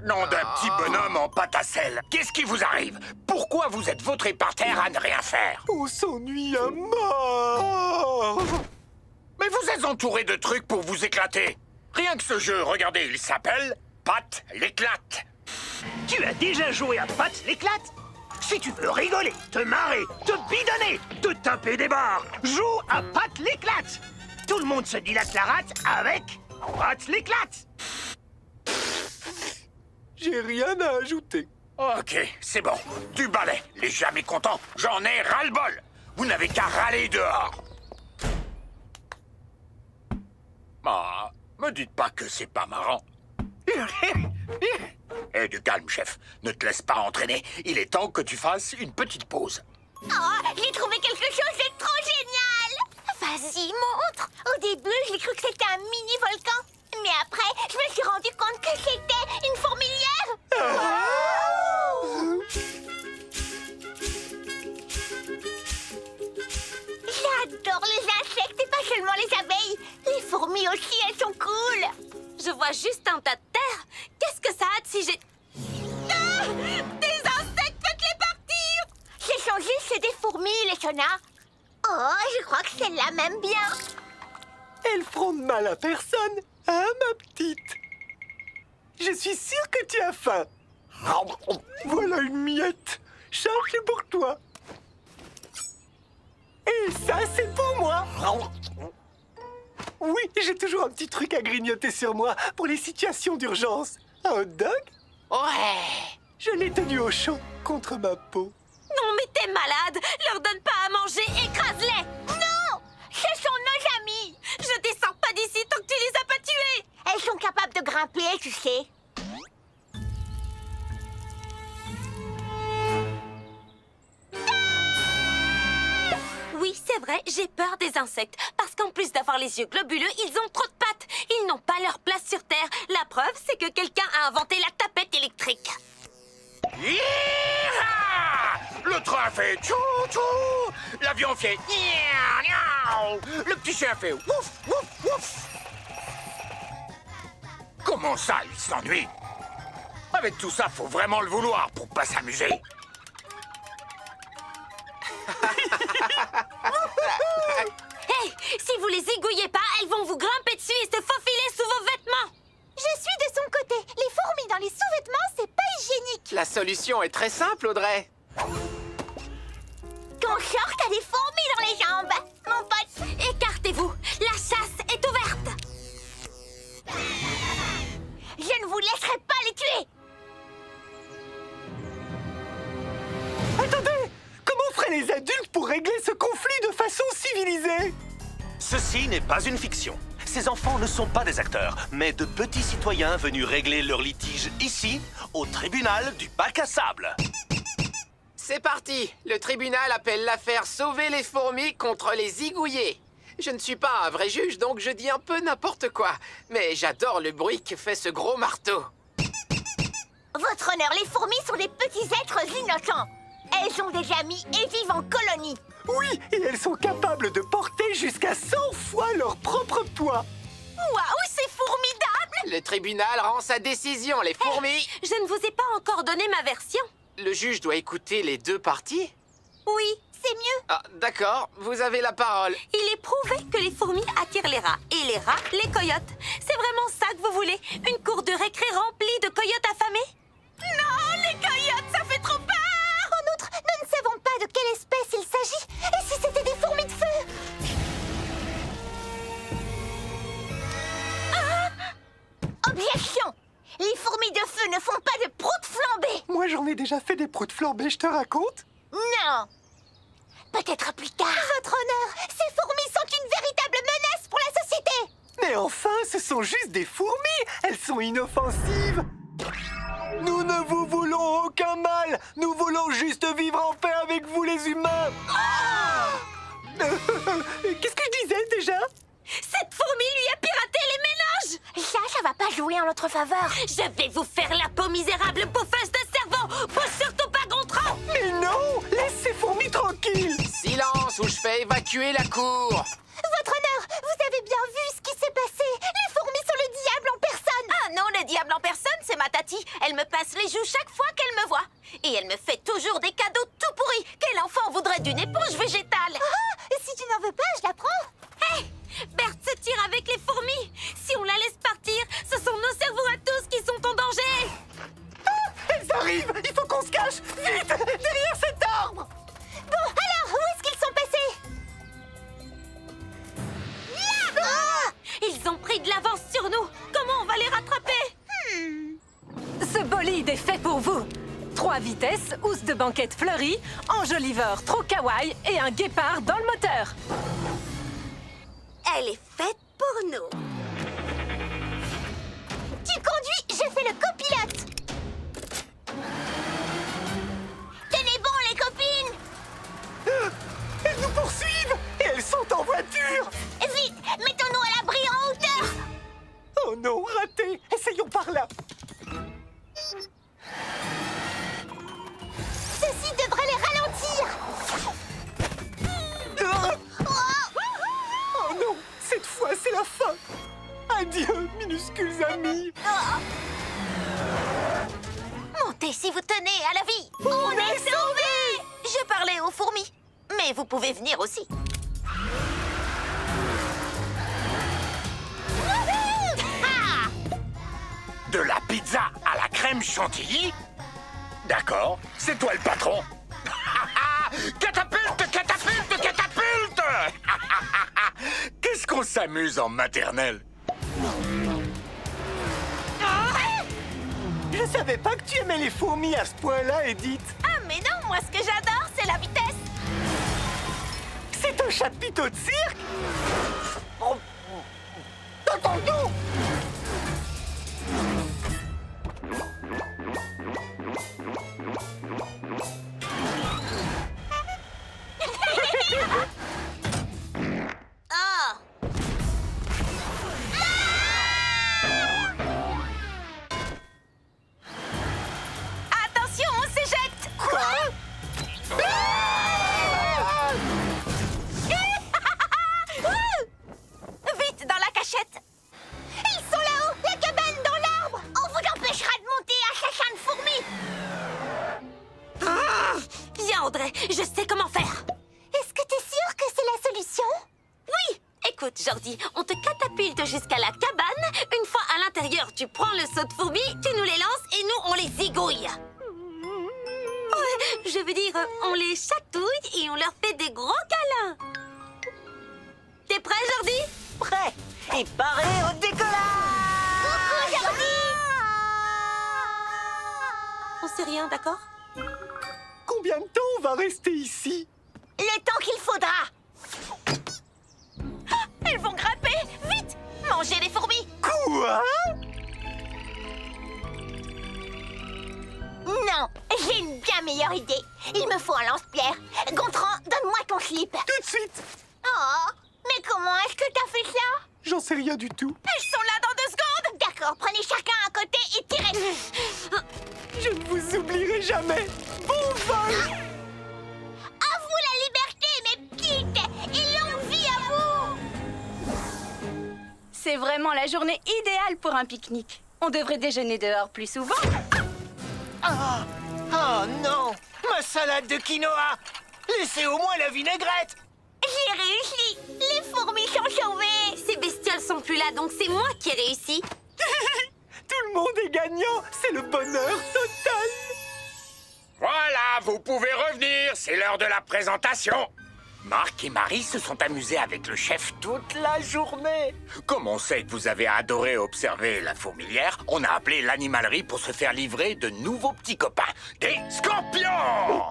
Nom d'un petit bonhomme en pâte à sel. Qu'est-ce qui vous arrive? Pourquoi vous êtes vautré par terre à ne rien faire? On s'ennuie à mort. Mais vous êtes entouré de trucs pour vous éclater. Rien que ce jeu, regardez, il s'appelle Pat l'éclate. Tu as déjà joué à Pat l'éclate? Si tu veux rigoler, te marrer, te bidonner, te taper des barres, joue à Pat l'éclate. Tout le monde se dilate la rate avec Pat l'éclate. J'ai rien à ajouter. Ok, c'est bon. Du balai. Les jamais contents, j'en ai ras-le-bol. Vous n'avez qu'à râler dehors. Ah, me dites pas que c'est pas marrant. Eh, du calme, chef. Ne te laisse pas entraîner. Il est temps que tu fasses une petite pause. Oh, j'ai trouvé quelque chose de trop génial! Vas-y, montre! Au début, j'ai cru que c'était un mini-volcan. Mais après, je me suis rendu compte que c'était une fourmilière! J'adore les insectes et pas seulement les abeilles. Les fourmis aussi, elles sont cool. Je vois juste un tas de terre. Qu'est-ce que ça a de si j'ai... Ah! Des insectes, faites-les partir! Ce sont juste des fourmis, les sonars. Oh, je crois que celle-là m'aime bien. Elles feront de mal à personne, hein, ma petite? Je suis sûre que tu as faim. Voilà une miette. Ça, c'est pour toi. Et ça, c'est pour moi. Oui, j'ai toujours un petit truc à grignoter sur moi pour les situations d'urgence. Un hot dog? Ouais. Je l'ai tenu au chaud contre ma peau. Non, mais t'es malade! Leur donne pas à manger, écrase-les! Non! Ce sont nos amis. Je descends pas d'ici tant que tu les as pas tués! Elles sont capables de grimper, tu sais. Oui, c'est vrai, j'ai peur des insectes. Parce qu'en plus d'avoir les yeux globuleux, ils ont trop de pattes. Ils n'ont pas leur place sur Terre. La preuve, c'est que quelqu'un a inventé la tapette électrique. Yeeha! Le train fait tchou-tchou. L'avion fait niaou, niaou. Le petit chien fait ouf, ouf, ouf. Comment ça, il s'ennuie? Avec tout ça, faut vraiment le vouloir pour pas s'amuser. Hey, si vous les zigouillez pas, elles vont vous grimper dessus et se faufiler sous vos vêtements. Je suis de son côté. Les fourmis dans les sous-vêtements, c'est pas hygiénique. La solution est très simple, Audrey. Ton short a des fourmis dans les jambes. Mon pote. Écartez-vous, la chasse est ouverte. Je ne vous laisserai pas les tuer. Attendez! Comment feraient les adultes pour régler ce conflit de façon civilisée? Ceci n'est pas une fiction. Ces enfants ne sont pas des acteurs, mais de petits citoyens venus régler leur litige ici, au tribunal du bac à sable. C'est parti. Le tribunal appelle l'affaire Sauver les fourmis contre les zigouillés. Je ne suis pas un vrai juge, donc je dis un peu n'importe quoi. Mais j'adore le bruit que fait ce gros marteau. Votre honneur, les fourmis sont des petits êtres innocents. Elles ont des amis et vivent en colonie. Oui, et elles sont capables de porter jusqu'à 100 fois leur propre poids. Waouh, c'est formidable! Le tribunal rend sa décision, les fourmis. Je ne vous ai pas encore donné ma version. Le juge doit écouter les deux parties. Oui, C'est mieux. Ah, d'accord, vous avez la parole. il est prouvé que les fourmis attirent les rats et les rats les coyotes. C'est vraiment ça que vous voulez? Une cour de récré remplie de coyotes affamés? Non, les coyotes, ça fait trop peur! En outre, nous ne savons pas de quelle espèce il s'agit. Et si c'était des fourmis de feu? Objection! Les fourmis de feu ne font pas de proutes flambées. Moi, j'en ai déjà fait des proutes flambées, je te raconte. Non. Peut-être plus tard. Votre honneur, ces fourmis sont une véritable menace pour la société. Mais enfin, ce sont juste des fourmis. Elles sont inoffensives. Nous ne vous voulons aucun mal. Nous voulons juste vivre en paix avec vous, les humains. Qu'est-ce que je disais déjà? jouer en notre faveur. Je vais vous faire la peau misérable, bouffersse de cerveau. Bouge surtout pas, Gontran. Mais non! Laisse ces fourmis tranquilles! Silence ou je fais évacuer la cour. Votre honneur, vous avez bien vu ce qui s'est passé. Les fourmis sont le diable en personne. Ah non, le diable en personne, c'est ma Tati. Elle me passe les joues chaque fois qu'elle me voit. Et elle me fait toujours des cadeaux tout pourris. Quel enfant voudrait d'une éponge végétale? Ah, si tu n'en veux pas, je la prends. Hé! Berthe se tire avec les fourmis. Si on la laisse partir, ce sont nos cerveaux à tous qui sont en danger. Elles arrivent! Il faut qu'on se cache! Vite! Derrière cet arbre! Bon, alors, où est-ce qu'ils sont passés? Là-bas! Ils ont pris de l'avance sur nous. Comment on va les rattraper? Ce bolide est fait pour vous. 3 vitesses, housse de banquette fleurie, enjoliveur trop kawaii et un guépard dans le moteur. Elle est faite pour nous. Tu conduis, je fais le copilote. Tenez bon, les copines. Elles nous poursuivent! Et elles sont en voiture! Vite, mettons-nous à l'abri en hauteur. Oh non, raté! Essayons par là! Ceci devrait les ralentir. Oh non! Cette fois, c'est la fin! Adieu, minuscules amis! Montez si vous tenez à la vie. On est sauvés. Je parlais aux fourmis. Mais vous pouvez venir aussi. De la pizza à la crème chantilly? D'accord, c'est toi le patron. Catapulte, catapulte, catapulte. Qu'est-ce qu'on s'amuse en maternelle? Je savais pas que tu aimais les fourmis à ce point-là, Edith! Ah mais non, moi ce que j'adore, c'est la vitesse. C'est un chapiteau de cirque? Dans ton dos! Oh. Attention, on s'éjecte. Quoi? Vite, dans la cachette. Ils sont là-haut, la cabane dans l'arbre. On vous empêchera de monter à chacun de fourmis. Viens, Audrey, je sais comment faire. Est-ce que t'es sûr que c'est la solution? Oui. Écoute, Jordi, on te catapulte jusqu'à la cabane. Une fois à l'intérieur, tu prends le seau de fourmis, tu nous les lances et nous, on les zigouille. Ouais, je veux dire, on les chatouille et on leur fait des gros câlins. T'es prêt, Jordi? Prêt et paré au décollage. Coucou, Jordi. On sait rien, d'accord? Combien de temps on va rester ici? Le temps qu'il faudra. Elles vont grimper. Vite, mangez les fourmis. Quoi? Non, j'ai une bien meilleure idée. Il me faut un lance-pierre. Gontran, donne-moi ton slip. Tout de suite! Oh, mais comment est-ce que t'as fait ça? J'en sais rien du tout. Elles sont là dans 2 secondes. D'accord, prenez chacun un côté et tirez. Je ne vous oublierai jamais. Bon vol! À vous la liberté, mes petites, et longue vie à vous. C'est vraiment la journée idéale pour un pique-nique. On devrait déjeuner dehors plus souvent. Oh non, ma salade de quinoa. Laissez au moins la vinaigrette. J'ai réussi. Les fourmis sont sauvées. Ces bestioles sont plus là, donc c'est moi qui ai réussi. Tout le monde est gagnant. C'est le bonheur total. Voilà, vous pouvez revenir, c'est l'heure de la présentation. Marc et Marie se sont amusés avec le chef toute la journée. Comme on sait que vous avez adoré observer la fourmilière, on a appelé l'animalerie pour se faire livrer de nouveaux petits copains, des scorpions.